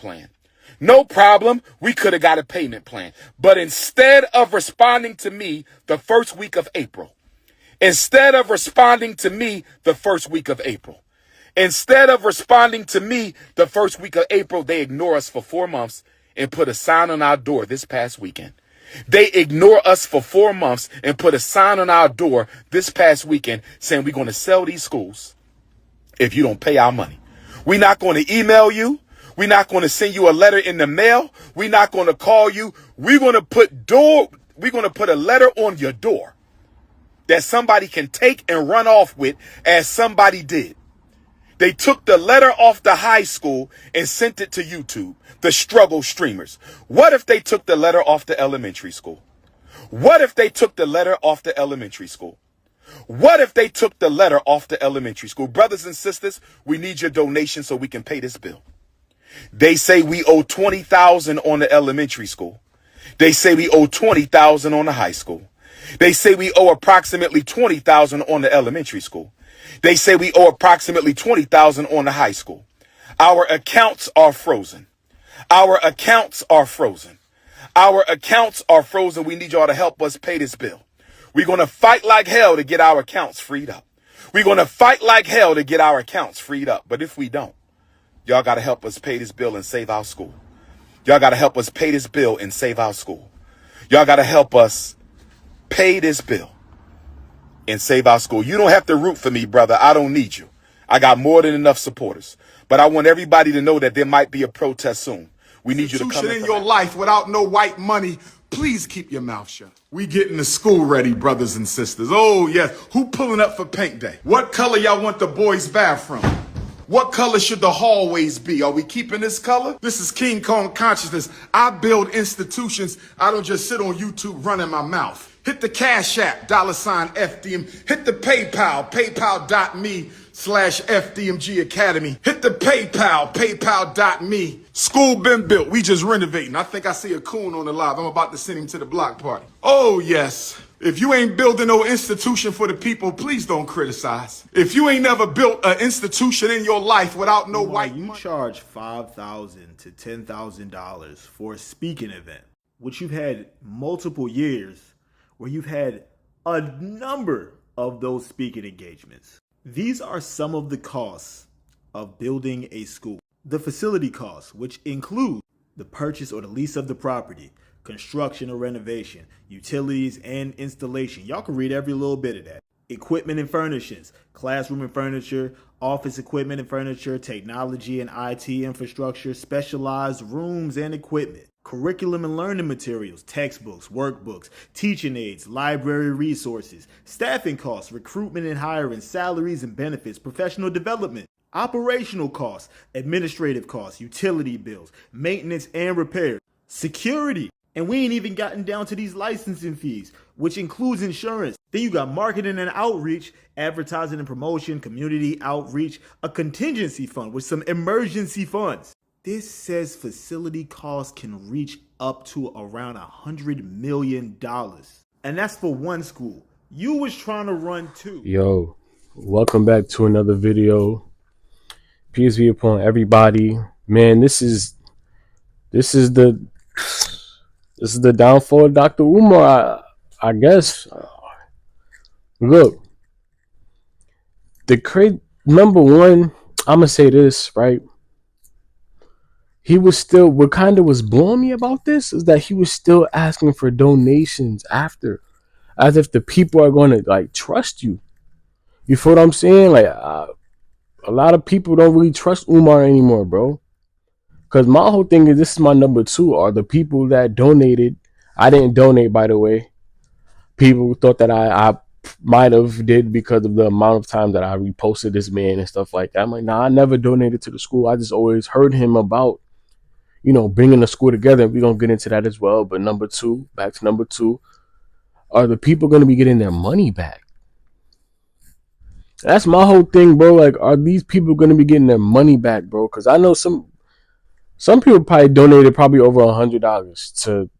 plan. No problem. We could have got a payment plan. But instead of responding to me the first week of April, instead of responding to me the first week of April, instead of responding to me the first week of April, they ignore us for 4 months and put a sign on our door this past weekend. They ignore us for 4 months and put a sign on our door this past weekend saying we're going to sell these schools if you don't pay our money. We're not going to email you. We're not going to send you a letter in the mail. We're not going to call you. We're going to put a letter on your door that somebody can take and run off with, as somebody did. They took the letter off the high school and sent it to YouTube, the struggle streamers. What if they took the letter off the elementary school? What if they took the letter off the elementary school? What if they took the letter off the elementary school? Brothers and sisters, we need your donation so we can pay this bill. They say we owe $20,000 on the elementary school. They say we owe $20,000 on the high school. They say we owe approximately $20,000 on the elementary school. They say we owe approximately $20,000 on the high school. Our accounts are frozen. Our accounts are frozen. Our accounts are frozen. We need y'all to help us pay this bill. We're going to fight like hell to get our accounts freed up. We're going to fight like hell to get our accounts freed up. But if we don't, y'all got to help us pay this bill and save our school. Y'all got to help us pay this bill and save our school. Y'all got to help us pay this bill and save our school. You don't have to root for me, brother. I don't need you. I got more than enough supporters. But I want everybody to know that there might be a protest soon. We need you to come in your life without no white money. Please keep your mouth shut. We getting the school ready, brothers and sisters. Oh, yes. Who pulling up for paint day? What color y'all want the boys' bathroom? What color should the hallways be? Are we keeping this color? This is King Kong consciousness. I build institutions. I don't just sit on YouTube running my mouth. Hit the Cash App, $FDM. Hit the PayPal, paypal.me/FDMG Academy. Hit the PayPal, paypal.me. School been built. We just renovating. I think I see a coon on the live. I'm about to send him to the block party. Oh, yes. If you ain't building no institution for the people, please don't criticize. If you ain't never built an institution in your life without no white money. You charge $5,000 to $10,000 for a speaking event, which you've had multiple years where you've had a number of those speaking engagements. These are some of the costs of building a school. The facility costs, which include the purchase or the lease of the property, construction or renovation, utilities and installation. Y'all can read every little bit of that. Equipment and furnishings, classroom and furniture, office equipment and furniture, technology and IT infrastructure, specialized rooms and equipment, curriculum and learning materials, textbooks, workbooks, teaching aids, library resources, staffing costs, recruitment and hiring, salaries and benefits, professional development, operational costs, administrative costs, utility bills, maintenance and repair, security. And we ain't even gotten down to these licensing fees, which includes insurance. Then you got marketing and outreach, advertising and promotion, community outreach, a contingency fund with some emergency funds. This says facility costs can reach up to around $100 million. And that's for one school. You was trying to run two. Yo, welcome back to another video. Peace be upon everybody. Man, this is the downfall of Dr. Umar, I guess. Look, number one, I'm gonna say this, right? He was still, what kind of was blowing me about this is that he was still asking for donations after, as if the people are going to like trust you. You feel what I'm saying? Like a lot of people don't really trust Umar anymore, bro. Because my whole thing is, this is my number two, are the people that donated. I didn't donate, by the way. People thought that I might have did because of the amount of time that I reposted this man and stuff like that. I'm like, nah, I never donated to the school. I just always heard him about, bringing the school together. We're going to get into that as well. But back to number two, are the people going to be getting their money back? That's my whole thing, bro. Like, are these people going to be getting their money back, bro? Because I know some people probably donated probably over $100 to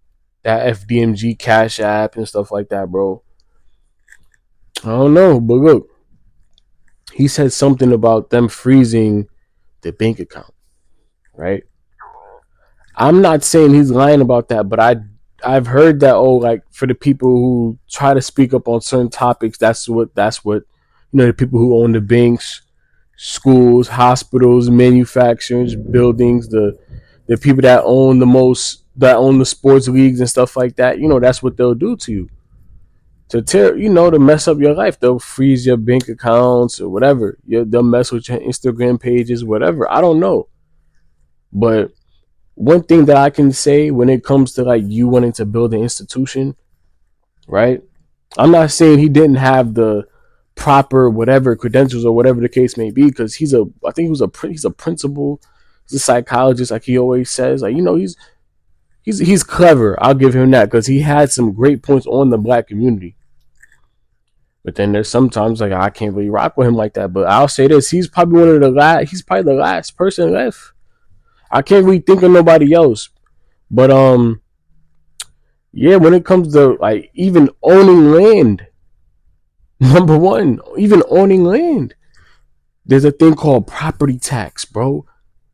that FDMG Cash App and stuff like that, bro. I don't know, but look, he said something about them freezing the bank account, right? I'm not saying he's lying about that, but I've heard that, oh, like for the people who try to speak up on certain topics, that's what the people who own the banks, schools, hospitals, manufacturers, buildings, the people that own the sports leagues and stuff like that, that's what they'll do to you. To tear, to mess up your life. They'll freeze your bank accounts or whatever. They'll mess with your Instagram pages, whatever. I don't know. But one thing that I can say when it comes to like you wanting to build an institution, right? I'm not saying he didn't have the proper whatever credentials or whatever the case may be, because I think he's a principal, he's a psychologist, like he always says. Like, he's clever. I'll give him that, because he had some great points on the black community. But then there's sometimes like I can't really rock with him like that. But I'll say this: he's probably one of the last. He's probably the last person left. I can't really think of nobody else. But yeah, when it comes to like even owning land, number one, even owning land, there's a thing called property tax, bro.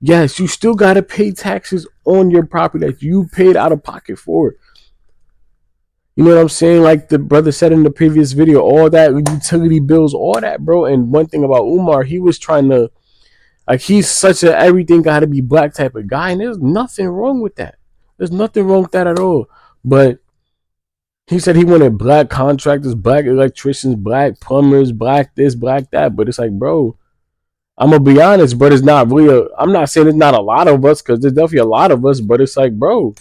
Yes, you still gotta pay taxes on your property that you paid out of pocket for. You know what I'm saying? Like the brother said in the previous video, all that utility bills, all that, bro. And one thing about Umar, he was trying to, like, he's such a everything got to be black type of guy, and there's nothing wrong with that. There's nothing wrong with that at all. But he said he wanted black contractors, black electricians, black plumbers, black this, black that. But it's like, bro, I'm gonna be honest, but it's not really. I'm not saying it's not a lot of us, because there's definitely a lot of us. But it's like, bro,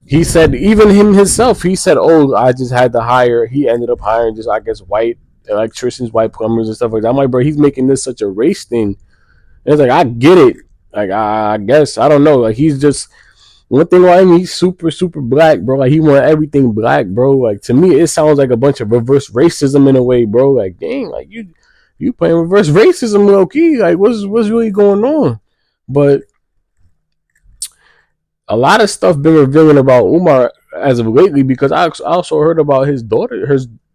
he said, even him himself, he said, oh, I just had to hire. He ended up hiring just, I guess, white electricians, white plumbers, and stuff like that. I'm like, bro, he's making this such a race thing. And it's like, I get it. Like, I guess, I don't know. Like, he's just, one thing about him, he's super, super black, bro. Like, he want everything black, bro. Like, to me, it sounds like a bunch of reverse racism in a way, bro. Like, dang, like, you playing reverse racism, low key. Like, what's really going on? But a lot of stuff been revealing about Umar as of lately, because I also heard about his daughter,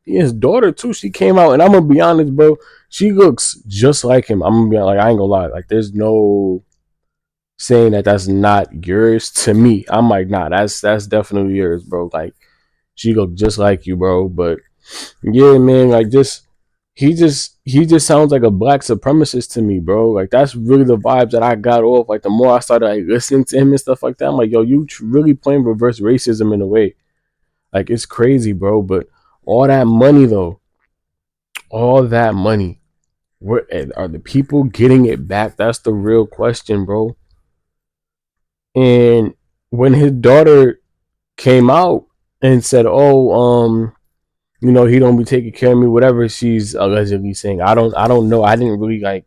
his daughter too. She came out, and I'm gonna be honest, bro. She looks just like him. I'm gonna be like, I ain't gonna lie. Like, there's no saying that that's not yours to me. I'm like, nah, that's definitely yours, bro. Like, she look just like you, bro. But yeah, man, like, he just sounds like a black supremacist to me, bro. Like, that's really the vibes that I got off. Like, the more I started like listening to him and stuff like that, I'm like, yo, you really playing reverse racism in a way. Like, it's crazy, bro. But all that money though, all that money, where are the people getting it back? That's the real question, bro. And when his daughter came out and said, oh, he don't be taking care of me, whatever she's allegedly saying. I don't know. I didn't really like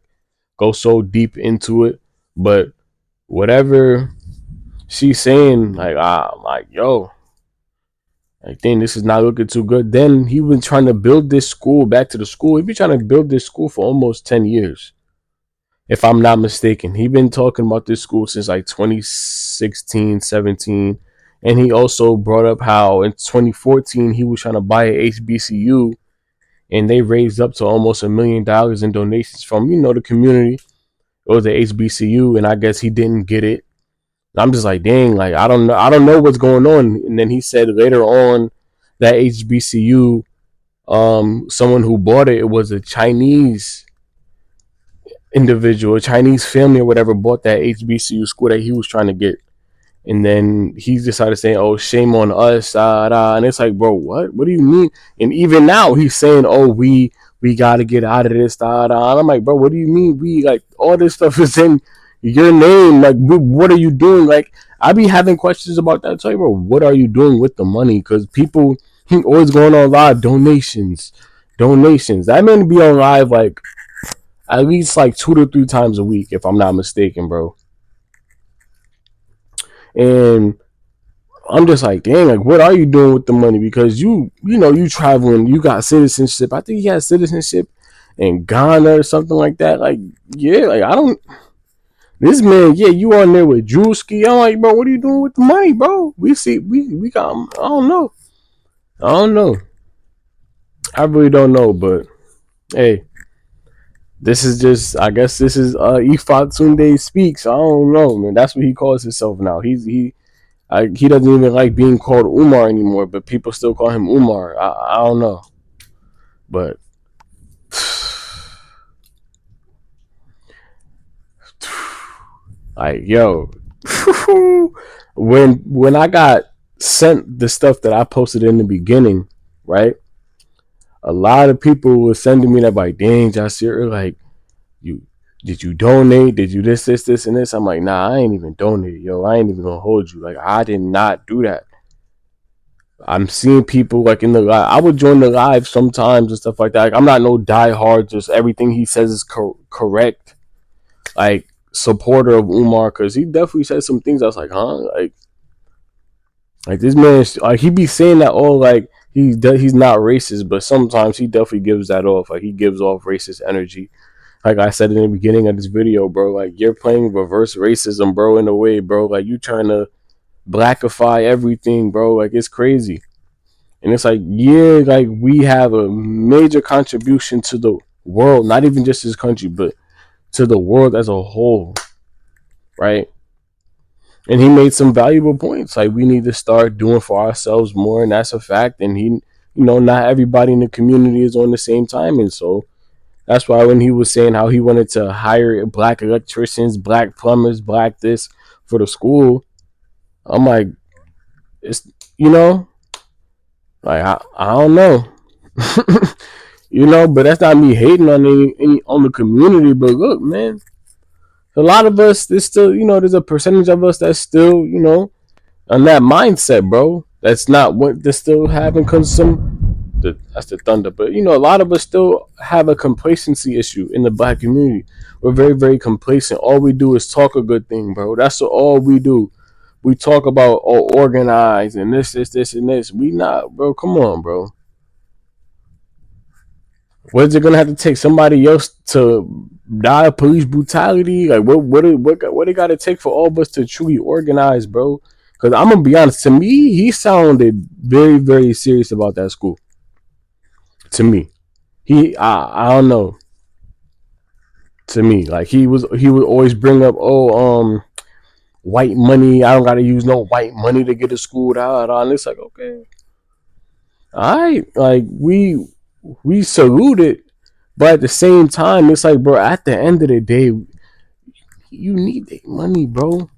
go so deep into it, but whatever she's saying, like, I'm like, yo, I think this is not looking too good. Then he been trying to build this school, back to the school. He been trying to build this school for almost 10 years, if I'm not mistaken. He been talking about this school since like 2016, 17. And he also brought up how in 2014 he was trying to buy a HBCU, and they raised up to almost $1 million in donations from the community. It was the HBCU, and I guess he didn't get it. I'm just like, dang, like, I don't know what's going on. And then he said later on that HBCU, someone who bought it, it was a Chinese individual, a Chinese family or whatever, bought that HBCU school that he was trying to get. And then he decided saying, "Oh, shame on us," and it's like, bro, what? What do you mean? And even now, he's saying, "Oh, we got to get out of this." And I'm like, bro, what do you mean? We, like, all this stuff is in your name. Like, what are you doing? Like, I be having questions about that. Tell you, bro, what are you doing with the money? Because people always going on live donations. That man be on live like at least like 2 to 3 times a week, if I'm not mistaken, bro. And I'm just like, dang, like, what are you doing with the money? Because you traveling, you got citizenship. I think he has citizenship in Ghana or something like that. Like, yeah, like, I don't. This man, yeah, you on there with Drewski. I'm like, bro, what are you doing with the money, bro? We got. I don't know. I really don't know. But hey, This is just, I guess this is Ifat Tunde speaks. I don't know, man. That's what he calls himself now. He doesn't even like being called Umar anymore, but people still call him Umar. I don't know, but like yo, when I got sent the stuff that I posted in the beginning, right? A lot of people were sending me that like, dang, Jasir, like you did you donate? Did you this, and this? I'm like, nah, I ain't even donated, yo. I ain't even gonna hold you. Like, I did not do that. I'm seeing people like in the live. I would join the live sometimes and stuff like that. Like, I'm not no diehard, just everything he says is correct. Like supporter of Umar, because he definitely said some things. I was like, huh, like this man, like he be saying that all like he's not racist, but sometimes he definitely gives that off. Like he gives off racist energy. Like I said in the beginning of this video, bro, like you're playing reverse racism, bro, in a way, bro. Like you trying to blackify everything, bro. Like it's crazy. And it's like, yeah, like we have a major contribution to the world, not even just this country, but to the world as a whole, right? And he made some valuable points. Like we need to start doing for ourselves more, and that's a fact. And not everybody in the community is on the same time, and so that's why when he was saying how he wanted to hire black electricians, black plumbers, black this for the school, I'm like, it's like I don't know. But that's not me hating on any on the community. But look, man, a lot of us, there's still, there's a percentage of us that's still, on that mindset, bro. That's not what they're still having that's the thunder. But a lot of us still have a complacency issue in the black community. We're very, very complacent. All we do is talk a good thing, bro. That's all we do. We talk about organize and this, and this. We not, bro. Come on, bro. What is it gonna have to take somebody else to die of police brutality? Like what it got to take for all of us to truly organize, bro? Because I'm gonna be honest. To me, he sounded very, very serious about that school. To me, I don't know. To me, like he would always bring up, white money. I don't gotta use no white money to get to school. And it's like, okay, all right, like we salute it, but at the same time, it's like, bro, at the end of the day, you need that money, bro.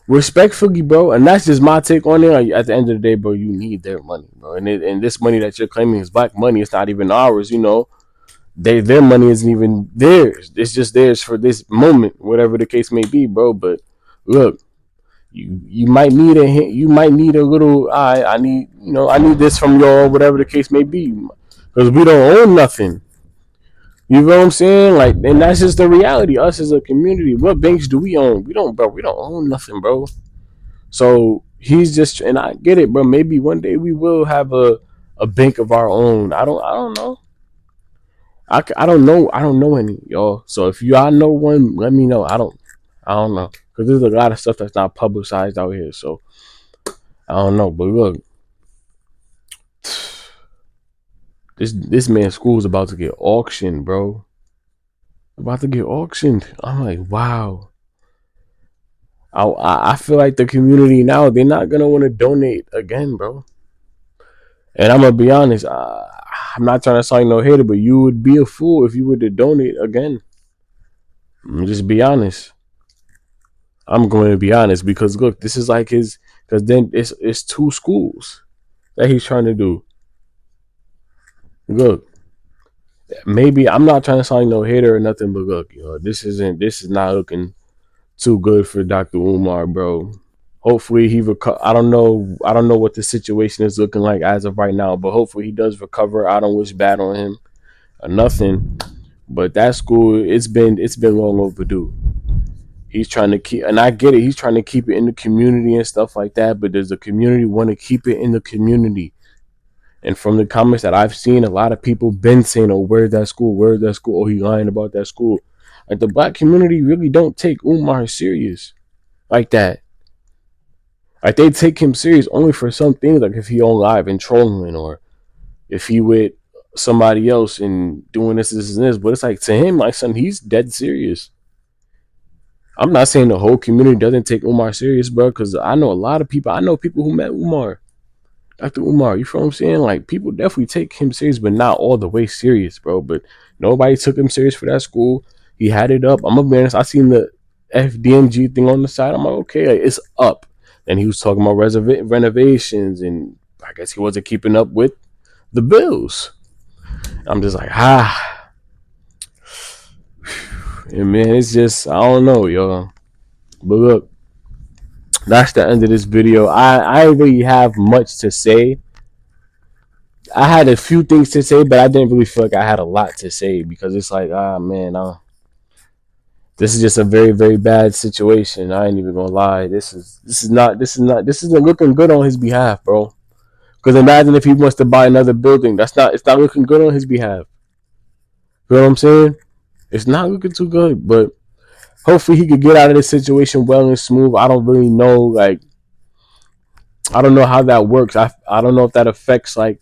Respectfully, bro, and that's just my take on it. Like, at the end of the day, bro, you need their money, bro, and this money that you're claiming is black money. It's not even ours, their money isn't even theirs. It's just theirs for this moment, whatever the case may be, bro. But look, you might need a hint. You might need a little. I need I need this from y'all, whatever the case may be, because we don't own nothing. You know what I'm saying? Like, and that's just the reality. Us as a community, what banks do we own? We don't, bro. We don't own nothing, bro. So he's just, and I get it, bro. Maybe one day we will have a bank of our own. I don't know. I don't know. I don't know any, y'all. So if y'all know one, let me know. I don't know, because there's a lot of stuff that's not publicized out here. So I don't know. But look, this man's school is about to get auctioned, bro. About to get auctioned. I'm like, wow. I feel like the community now, they're not gonna want to donate again, bro. And I'm gonna be honest. I'm not trying to sound no hater, but you would be a fool if you were to donate again. I'm just be honest. I'm going to be honest, because look, this is like his. Because then it's two schools that he's trying to do. Look, maybe I'm not trying to sound no hater or nothing, but look, this is not looking too good for Dr. Umar, bro. Hopefully he I don't know what the situation is looking like as of right now, but hopefully he does recover. I don't wish bad on him or nothing. But that school, it's been long overdue. He's trying to keep, and I get it. He's trying to keep it in the community and stuff like that. But does the community want to keep it in the community? And from the comments that I've seen, a lot of people been saying, "Oh, where's that school? Where's that school? Oh, he lying about that school." Like the black community really don't take Umar serious like that. Like they take him serious only for some things, like if he on live and trolling, or if he would somebody else and doing this and this. But it's like to him, like son, he's dead serious. I'm not saying the whole community doesn't take Umar serious, bro, because I know a lot of people. I know people who met Umar, Dr. Umar. You feel what I'm saying? Like people definitely take him serious, but not all the way serious, bro. But nobody took him serious for that school. He had it up. I'm gonna be honest. I seen the FDMG thing on the side. I'm like, okay, like, it's up. And he was talking about renovations, and I guess he wasn't keeping up with the bills. I'm just like, and man, it's just I don't know, yo. But look, that's the end of this video. I really have much to say. I had a few things to say, but I didn't really feel like I had a lot to say because it's like, man, this is just a very, very bad situation. I ain't even gonna lie. This isn't looking good on his behalf, bro. Because imagine if he wants to buy another building. It's not looking good on his behalf. You know what I'm saying? It's not looking too good, but hopefully he could get out of this situation well and smooth. I don't really know, like, I don't know how that works. I don't know if that affects like,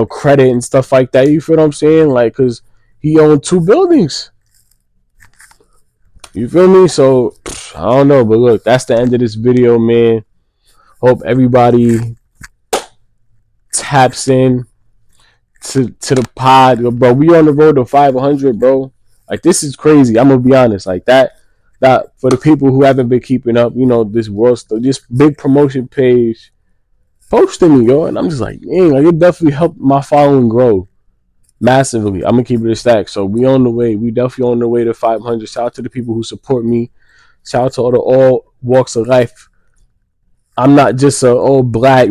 credit and stuff like that. You feel what I'm saying? Like, cause he owned two buildings. You feel me? So I don't know, but look, that's the end of this video, man. Hope everybody taps in to the pod, bro. We on the road to 500, bro. Like this is crazy. I'm gonna be honest. Like that for the people who haven't been keeping up, this world stuff, this big promotion page posting me, yo, and I'm just like, dang, like it definitely helped my following grow massively. I'm gonna keep it a stack. So we on the way. We definitely on the way to 500. Shout out to the people who support me. Shout out to all walks of life. I'm not just a old black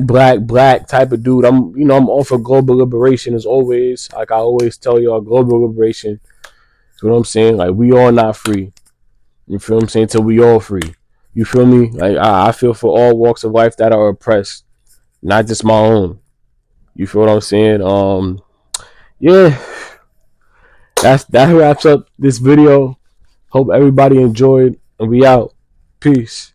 type of dude. I'm all for global liberation as always. Like I always tell y'all, global liberation. You know what I'm saying? Like we all not free. You feel what I'm saying? Till we all free. You feel me? Like I feel for all walks of life that are oppressed, not just my own. You feel what I'm saying? Yeah, that wraps up this video. Hope everybody enjoyed, and we out. Peace.